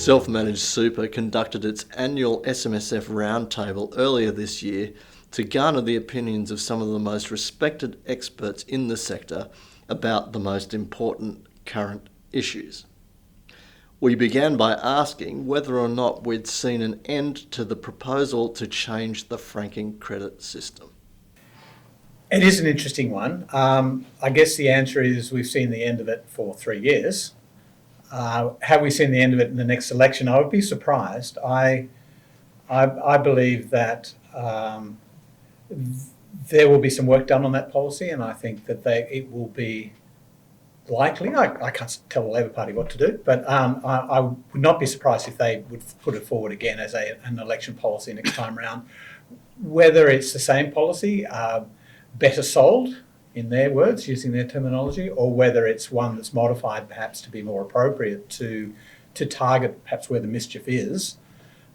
Self-Managed Super conducted its annual SMSF Roundtable earlier this year to garner the opinions of some of the most respected experts in the sector about the most important current issues. We began by asking whether or not we'd seen an end to the proposal to change the franking credit system. It is an interesting one. I guess the answer is we've seen the end of it for 3 years. Have we seen the end of it in the next election? I would be surprised. I believe that there will be some work done on that policy, and I think that it will be likely. I can't tell the Labor Party what to do, but I would not be surprised if they would put it forward again as an election policy next time round. Whether it's the same policy, better sold, in their words, using their terminology, or whether it's one that's modified perhaps to be more appropriate to target perhaps where the mischief is,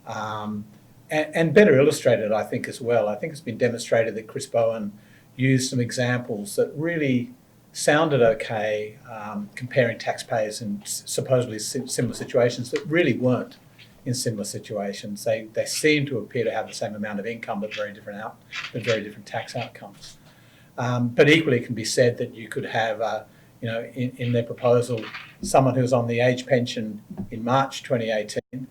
and better illustrated, I think, as well. I think it's been demonstrated that Chris Bowen used some examples that really sounded okay, comparing taxpayers in supposedly similar situations that really weren't in similar situations. They seem to appear to have the same amount of income but very different tax outcomes. But equally, it can be said that you could have, in their proposal, someone who's on the age pension in March 2018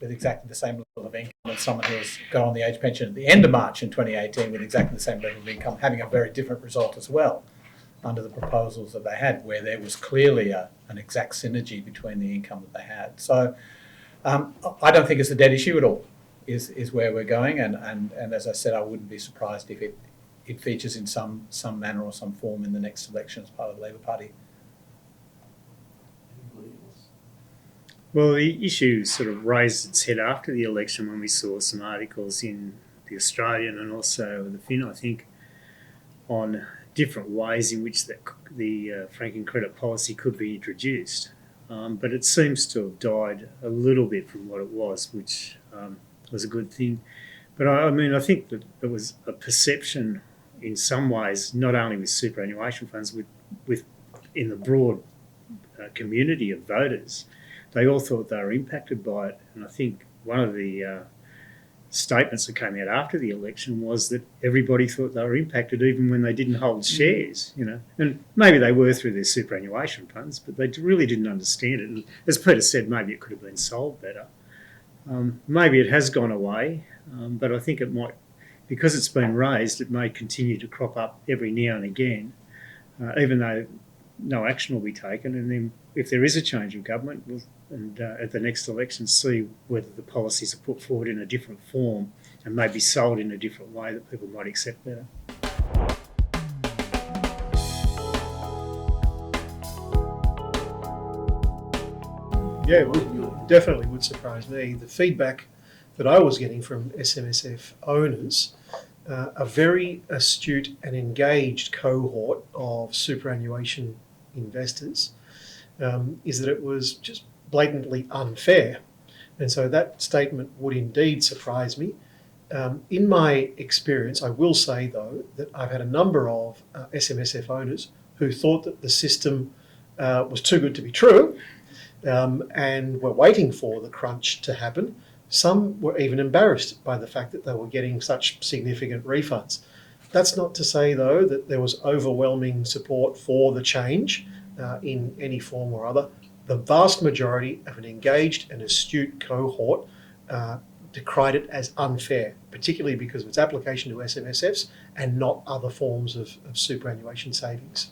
with exactly the same level of income, and someone who's got on the age pension at the end of March in 2018 with exactly the same level of income, having a very different result as well under the proposals that they had, where there was clearly an exact synergy between the income that they had. So I don't think it's a dead issue at all, is where we're going. And as I said, I wouldn't be surprised if it features in some manner or some form in the next election as part of the Labor Party. Well, the issue sort of raised its head after the election when we saw some articles in the Australian and also the Fin, I think, on different ways in which the franking credit policy could be introduced. But it seems to have died a little bit from what it was, which was a good thing. But I think that there was a perception in some ways, not only with superannuation funds, with in the broad community of voters, they all thought they were impacted by it. And I think one of the statements that came out after the election was that everybody thought they were impacted even when they didn't hold shares, And maybe they were through their superannuation funds, but they really didn't understand it. And as Peter said, maybe it could have been sold better. Maybe it has gone away, but I think it might, because it's been raised, it may continue to crop up every now and again, even though no action will be taken. And then if there is a change of government, at the next election, see whether the policies are put forward in a different form and maybe sold in a different way that people might accept better. Yeah, it definitely would surprise me. The feedback that I was getting from SMSF owners, a very astute and engaged cohort of superannuation investors, is that it was just blatantly unfair. And so that statement would indeed surprise me. In my experience, I will say, though, that I've had a number of SMSF owners who thought that the system was too good to be true, and were waiting for the crunch to happen. Some were even embarrassed by the fact that they were getting such significant refunds. That's not to say, though, that there was overwhelming support for the change in any form or other. The vast majority of an engaged and astute cohort decried it as unfair, particularly because of its application to SMSFs and not other forms of superannuation savings.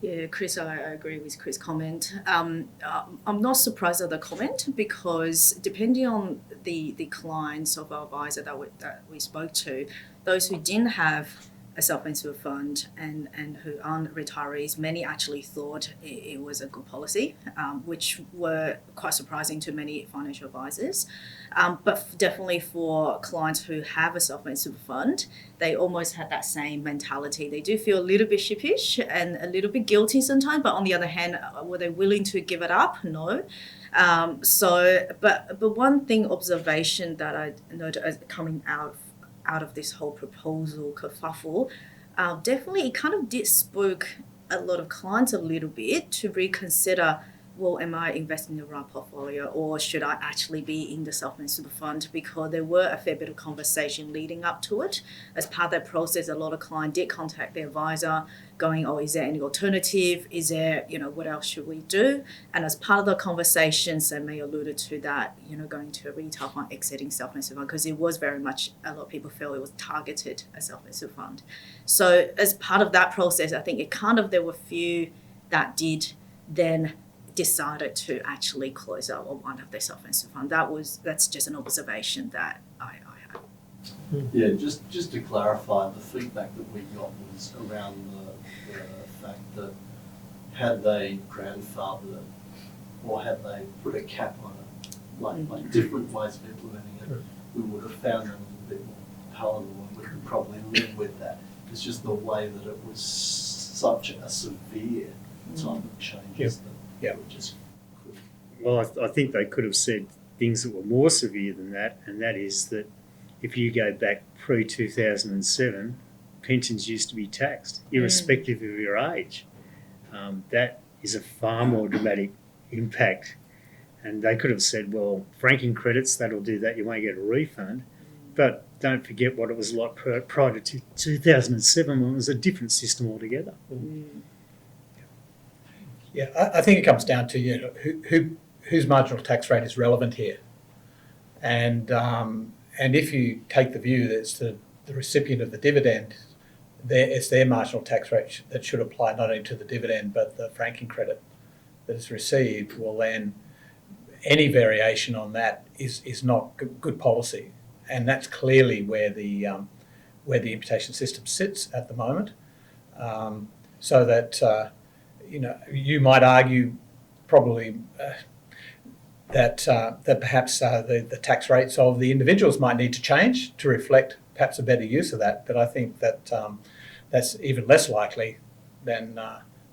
Yeah, Chris, I agree with Chris' comment. I'm not surprised at the comment, because depending on the clients of our advisor that we spoke to, those who didn't have a self-managed fund and who aren't retirees, many actually thought it was a good policy, which were quite surprising to many financial advisors. But definitely for clients who have a self-managed super fund, they almost had that same mentality. They do feel a little bit sheepish and a little bit guilty sometimes, but on the other hand, were they willing to give it up? No. But one observation that I noted coming out of this whole proposal kerfuffle, definitely it kind of did spook a lot of clients a little bit to reconsider well, am I investing in the right portfolio, or should I actually be in the self-managed super fund? Because there were a fair bit of conversation leading up to it. As part of that process, a lot of clients did contact their advisor going, oh, is there any alternative? Is there, what else should we do? And as part of the conversations, they may alluded to that, going to a retail fund, exiting self-managed super fund, because it was very much, a lot of people felt it was targeted as self-managed super fund. So as part of that process, I think there were few that did then decided to actually close out on one of their self-managed super fund. That's just an observation that I had. Yeah, just to clarify, the feedback that we got was around the fact that had they grandfathered it, or had they put a cap on it, like different ways of implementing it, we would have found them a bit more palatable, and we could probably live with that. It's just the way that it was such a severe type of changes that we just couldn't. Well, I think they could have said things that were more severe than that, and that is that if you go back pre-2007, pensions used to be taxed, irrespective of your age. That is a far more dramatic impact. And they could have said, well, franking credits, that'll do that, you won't get a refund. But don't forget what it was like prior to 2007, when it was a different system altogether. Yeah, I think it comes down to whose marginal tax rate is relevant here. And if you take the view that it's the recipient of the dividend, it's their marginal tax rate that should apply not only to the dividend but the franking credit that is received, well then any variation on that is not good policy. And that's clearly where the imputation system sits at the moment. So that, you might argue probably that perhaps the tax rates of the individuals might need to change to reflect perhaps a better use of that. But I think that that's even less likely than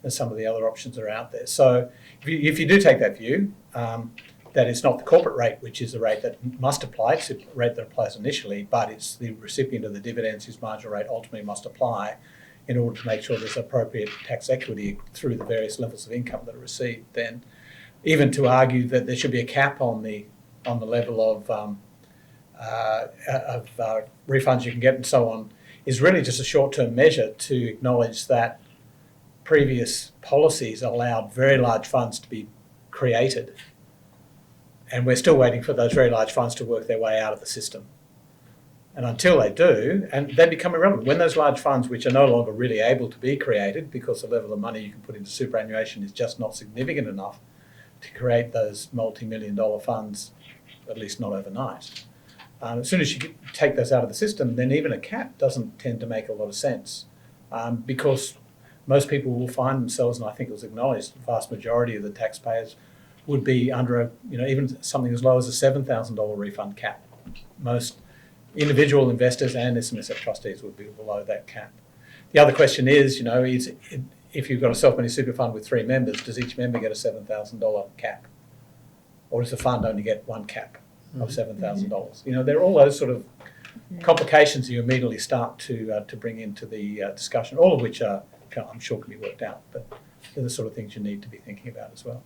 some of the other options that are out there. So if you do take that view, that it's not the corporate rate, which is the rate that must apply, it's the rate that applies initially, but it's the recipient of the dividends whose marginal rate ultimately must apply in order to make sure there's appropriate tax equity through the various levels of income that are received, then even to argue that there should be a cap on the level of refunds you can get and so on is really just a short-term measure to acknowledge that previous policies allowed very large funds to be created, and we're still waiting for those very large funds to work their way out of the system. And until they do, and they become irrelevant, when those large funds, which are no longer really able to be created because the level of money you can put into superannuation is just not significant enough to create those multi-million-dollar funds, at least not overnight. As soon as you take those out of the system, then even a cap doesn't tend to make a lot of sense, because most people will find themselves, and I think it was acknowledged, the vast majority of the taxpayers would be under even something as low as a $7,000 refund cap. Most individual investors and SMSF trustees would be below that cap. The other question is, if you've got a self-managed super fund with 3 members, does each member get a $7,000 cap? Or does the fund only get one cap of $7,000? There are all those sort of complications you immediately start to bring into the discussion, all of which I'm sure can be worked out, but they're the sort of things you need to be thinking about as well.